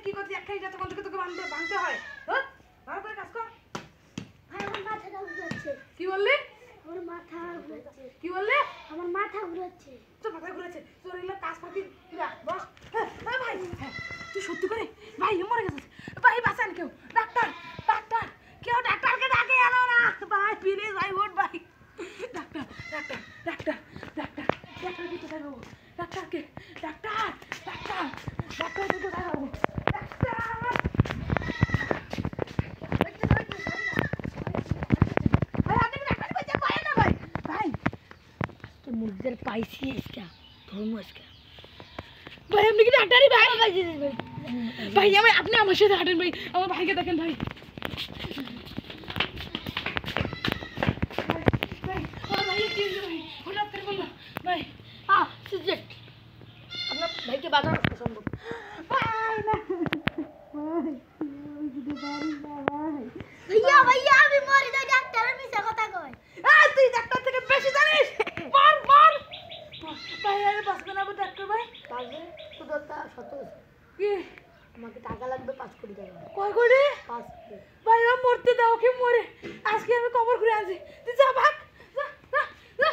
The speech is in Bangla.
কি করছিস একটাই যা তখন থেকে তোকে ভাঙতে হয় হ্যাঁ ভালো করে কাজ কর ভাই আমার মাথাটা ঘুরাচ্ছে কি বললি আমার মাথা ঘুরাচ্ছে কি বললি আমার মাথা ঘুরাচ্ছে তোর মাথা ঘুরেছে তোর এগুলো কাজ ফাঁকি বস ভাই তুই সত্যি করে ভাই মরে গেছিস ভাই বাঁচান কেউ ডাক্তার ডাক্তার কেউ ডাক্তারকে ডাকে আনো না ভাই প্লিজ ভাই ওঠ ভাই ডাক্তার ডাক্তার ডাক্তার ডাক্তার ডাক্তারকে কোথায় পাবো ডাক্তারকে ডাক্তার ডাক্তার ডাক্তারকে কোথায় পাবো ডাক্তার মুরগিদের পাইছি আজকে ধর্ম আজকে ভাই আপনি কি ডাক্তারই ভাই ভাই আমি আপনি আমার সাথে হাঁটেন ভাই আমার ভাইকে দেখেন ভাই ভাই সিজেক্ট আপনার ভাইকে বাঁচানো সম্ভব ভাইয়া ভাইয়া আমি মরে যাই ডাক্তারের মিছা কথা কয় তুই ডাক্তার থেকে বেশি জানিস মার মার ভাই আরে বাঁচবে না ডাক্তার ভাই পারবে শুধু একটা শর্ত আছে কি আমাকে টাকা লাগবে 5 কোটি টাকা কয় করে 5 কোটি ভাই ও মরতে দাও ওকে মরে আজকে আমি কবর ঘুরে আনছি তুই যা ভাগ যা যা যা